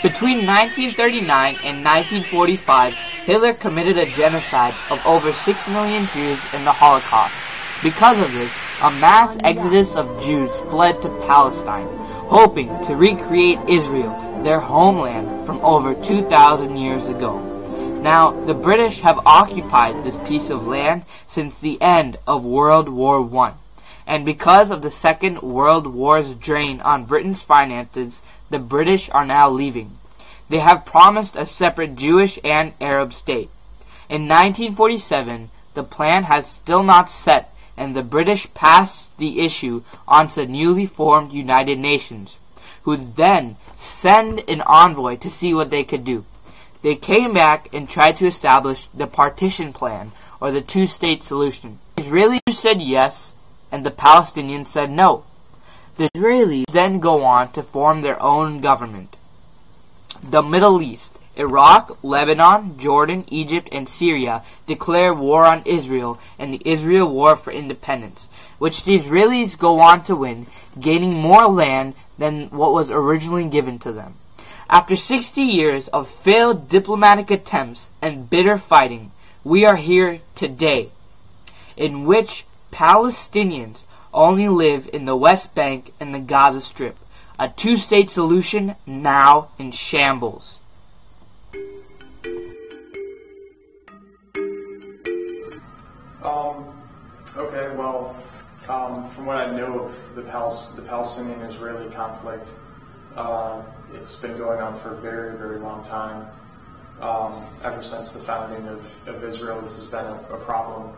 Between 1939 and 1945, Hitler committed a genocide of over 6 million Jews in the Holocaust. Because of this, a mass exodus of Jews fled to Palestine, hoping to recreate Israel, their homeland from over 2,000 years ago. Now, the British have occupied this piece of land since the end of World War I. And because of the Second World War's drain on Britain's finances, the British are now leaving. They have promised a separate Jewish and Arab state. In 1947, the plan has still not set, and the British passed the issue onto the newly formed United Nations, who then send an envoy to see what they could do. They came back and tried to establish the partition plan, or the two-state solution. The Israelis said yes, and the Palestinians said no. The Israelis then go on to form their own government. The Middle East, Iraq, Lebanon, Jordan, Egypt, and Syria declare war on Israel and the Israel War for Independence, which the Israelis go on to win, gaining more land than what was originally given to them. After 60 years of failed diplomatic attempts and bitter fighting, we are here today, in which Palestinians only live in the West Bank and the Gaza Strip. A two-state solution now in shambles. Okay, well, from what I know of the Palestinian-Israeli conflict, it's been going on for a very, very long time. Ever since the founding of Israel, this has been a problem.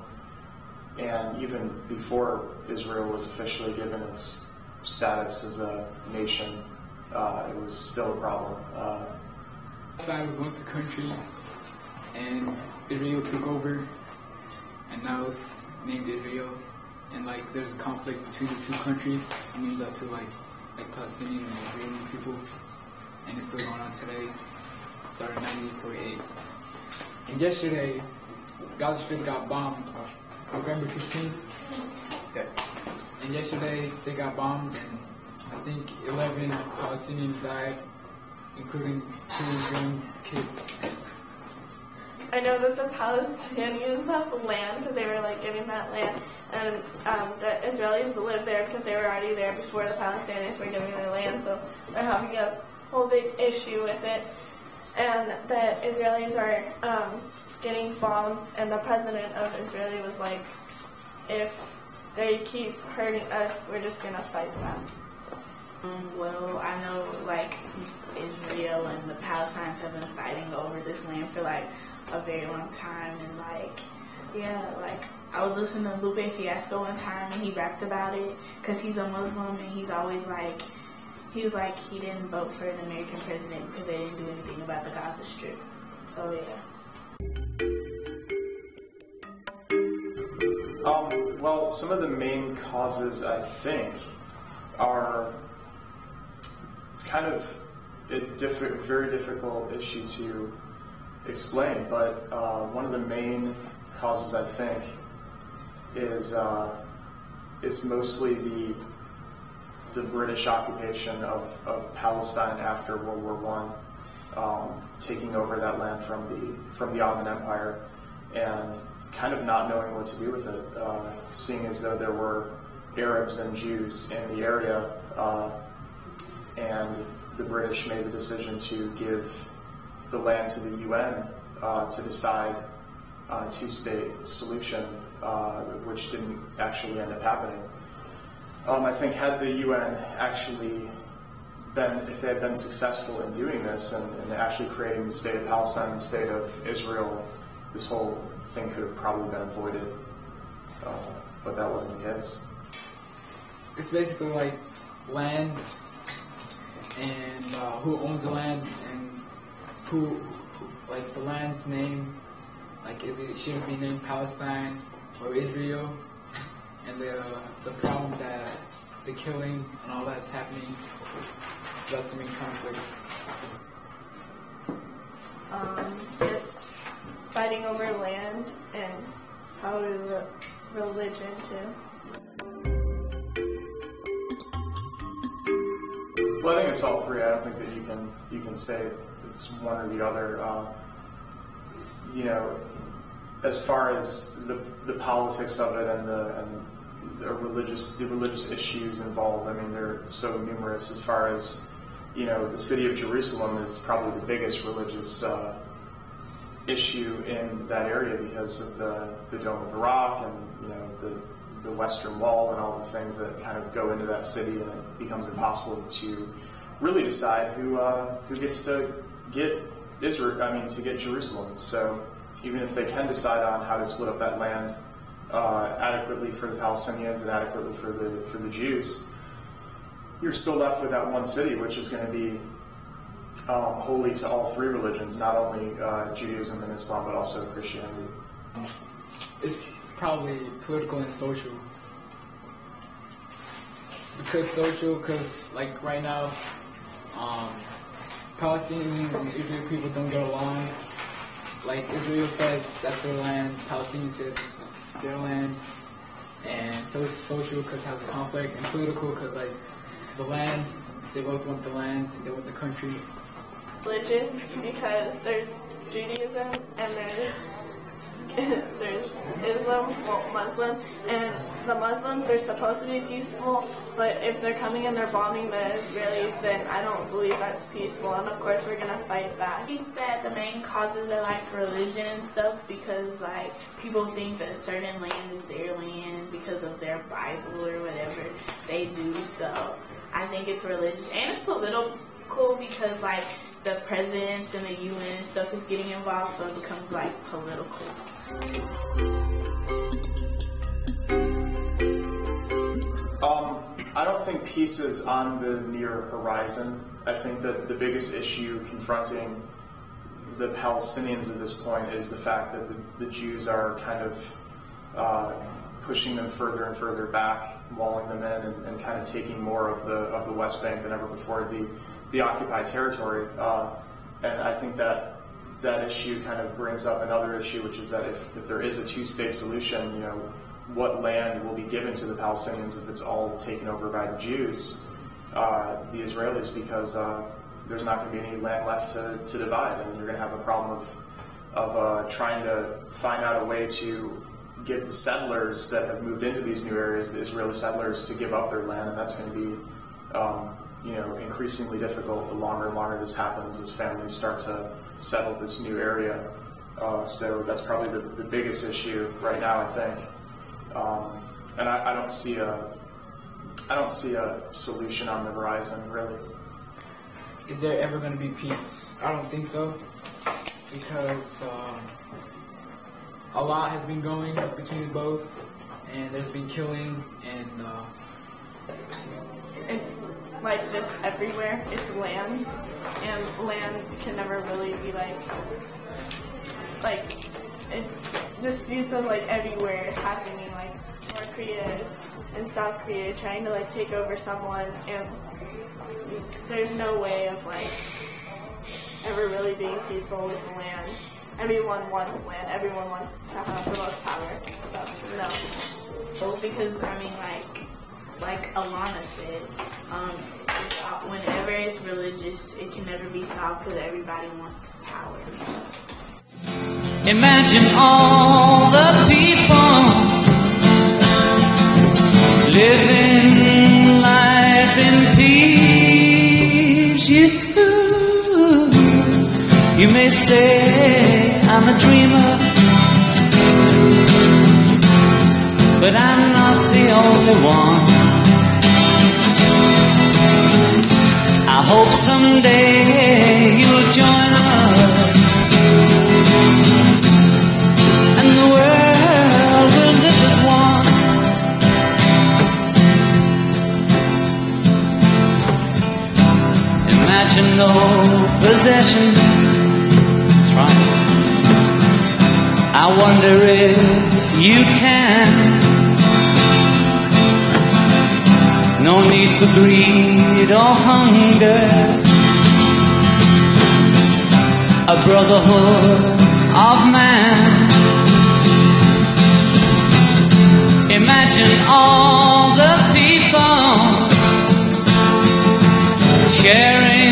And even before Israel was officially given its status as a nation, it was still a problem. Palestine was once a country, and Israel took over, and now it's named Israel. And there's a conflict between the two countries. I mean, that's like Palestinian and Israeli people, and it's still going on today. It started in 1948. And yesterday, Gaza Strip got bombed. November 15th. Okay. And yesterday they got bombed, and I think 11 Palestinians died, including 2 young kids. I know that the Palestinians have land because they were giving that land, and the Israelis live there because they were already there before the Palestinians were giving their land, so they're having a whole big issue with it. And the Israelis are getting bombed, and the president of Israel was like, if they keep hurting us, we're just going to fight them. Well, I know Israel and the Palestinians have been fighting over this land for a very long time, and I was listening to Lupe Fiasco one time, and he rapped about it because he's a Muslim, and he's always he was he didn't vote for an American president because they didn't do anything about the Gaza Strip. So yeah. Well, some of the main causes, I think, are, it's kind of a very difficult issue to explain, but one of the main causes, I think, is mostly the British occupation of Palestine after World War I, taking over that land from the Ottoman Empire, and kind of not knowing what to do with it, seeing as though there were Arabs and Jews in the area, and the British made the decision to give the land to the UN to decide on a two-state solution, which didn't actually end up happening. I think had the UN actually been, if they had been successful in doing this and actually creating the state of Palestine and the state of Israel, this whole thing could have probably been avoided, but that wasn't the case. It's basically like land and who owns the land and who, like the land's name, like should it be named Palestine or Israel, and the problem that the killing and all that's happening, that's the main conflict. Just fighting over land and probably religion too. Well, I think it's all three. I don't think that you can say it's one or the other. As far as the politics of it and the religious issues involved, I mean, they're so numerous. As far as the city of Jerusalem is probably the biggest religious issue in that area because of the Dome of the Rock and the Western Wall and all the things that kind of go into that city, and it becomes impossible to really decide who gets to get Israel. I mean, to get Jerusalem. So even if they can decide on how to split up that land adequately for the Palestinians and adequately for the Jews, you're still left with that one city, which is going to be holy to all three religions, not only Judaism and Islam, but also Christianity. It's probably political and social. Because like right now, Palestinians and Israeli people don't get along. Like Israel says that's their land, Palestinians says it's their land, and so it's social because it has a conflict, and political because like the land, they both want the land, they want the country. Religious because there's Judaism and there's Islam, well, Muslim, and the Muslims, they're supposed to be peaceful, but if they're coming and they're bombing the Israelis, then I don't believe that's peaceful, and of course we're going to fight back. I think that the main causes are like religion and stuff, because like people think that certain land is their land because of their Bible or whatever they do, so I think it's religious, and it's political because like the presidents and the UN and stuff is getting involved, so it becomes like political. I don't think peace is on the near horizon. I think that the biggest issue confronting the Palestinians at this point is the fact that the Jews are kind of pushing them further and further back, walling them in, and kind of taking more of the West Bank than ever before, the occupied territory. And I think that issue kind of brings up another issue, which is that if there is a two-state solution, what land will be given to the Palestinians if it's all taken over by the Jews, the Israelis, because there's not going to be any land left to divide, and you're going to have a problem of trying to find out a way to get the settlers that have moved into these new areas, the Israeli settlers, to give up their land, and that's going to be increasingly difficult the longer and longer this happens as families start to settle this new area. So that's probably the biggest issue right now, I think. And I don't see a solution on the horizon, really. Is there ever going to be peace? I don't think so, because a lot has been going between both, and there's been killing, and it's like this everywhere. It's land, and land can never really be like it's disputes of like everywhere happening, like North Korea and South Korea trying to like take over someone, and there's no way of like ever really being peaceful with land. Everyone wants land. Everyone wants to have the most power. So no. Because I mean, like Alana said, whenever it's religious, it can never be solved because everybody wants power and stuff. Imagine all the people living life in peace. You may may say I'm a dreamer, but I'm not the only one. I hope someday you'll join us, and the world will live as one. Imagine no possessions. That's right. I wonder if you can. No need for greed or hunger. A brotherhood of man. Imagine all the people sharing